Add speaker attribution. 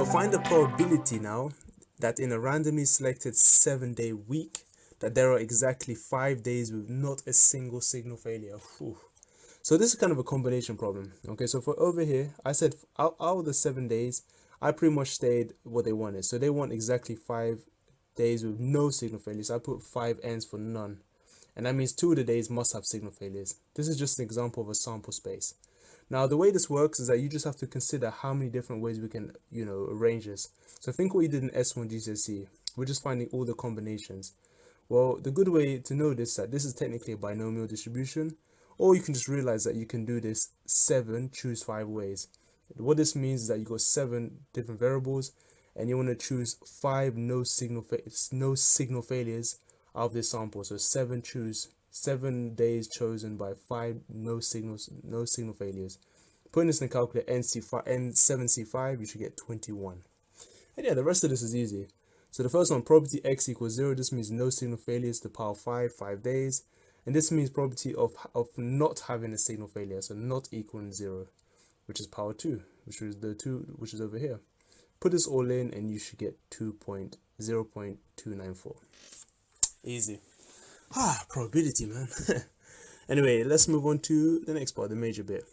Speaker 1: So find the probability now that in a randomly selected 7-day week that there are exactly 5 days with not a single signal failure. Whew. So this is kind of a combination problem. Okay, so for over here, I said out of the 7 days, I pretty much stayed what they wanted. So they want exactly 5 days with no signal failures. So I put 5 n's for none. And that means 2 of the days must have signal failures. This is just an example of a sample space. Now, the way this works is that you just have to consider how many different ways we can, arrange this. So think what you did in S1 GCSE. We're just finding all the combinations. Well, the good way to know this is that this is technically a binomial distribution, or you can just realize that you can do this 7 choose 5 ways. What this means is that you got 7 different variables, and you want to choose 5 no signal failures out of this sample. So 7 days chosen by 5 no signal failures. Putting this in the calculator N7C5, you should get 21. And yeah, the rest of this is easy. So the first one, probability x equals 0. This means no signal failures to the power of 5 days. And this means probability of not having a signal failure, so not equaling 0, which is power 2, which is over here. Put this all in and you should get 0.294. Easy. Probability, man. Anyway, let's move on to the next part, the major bit.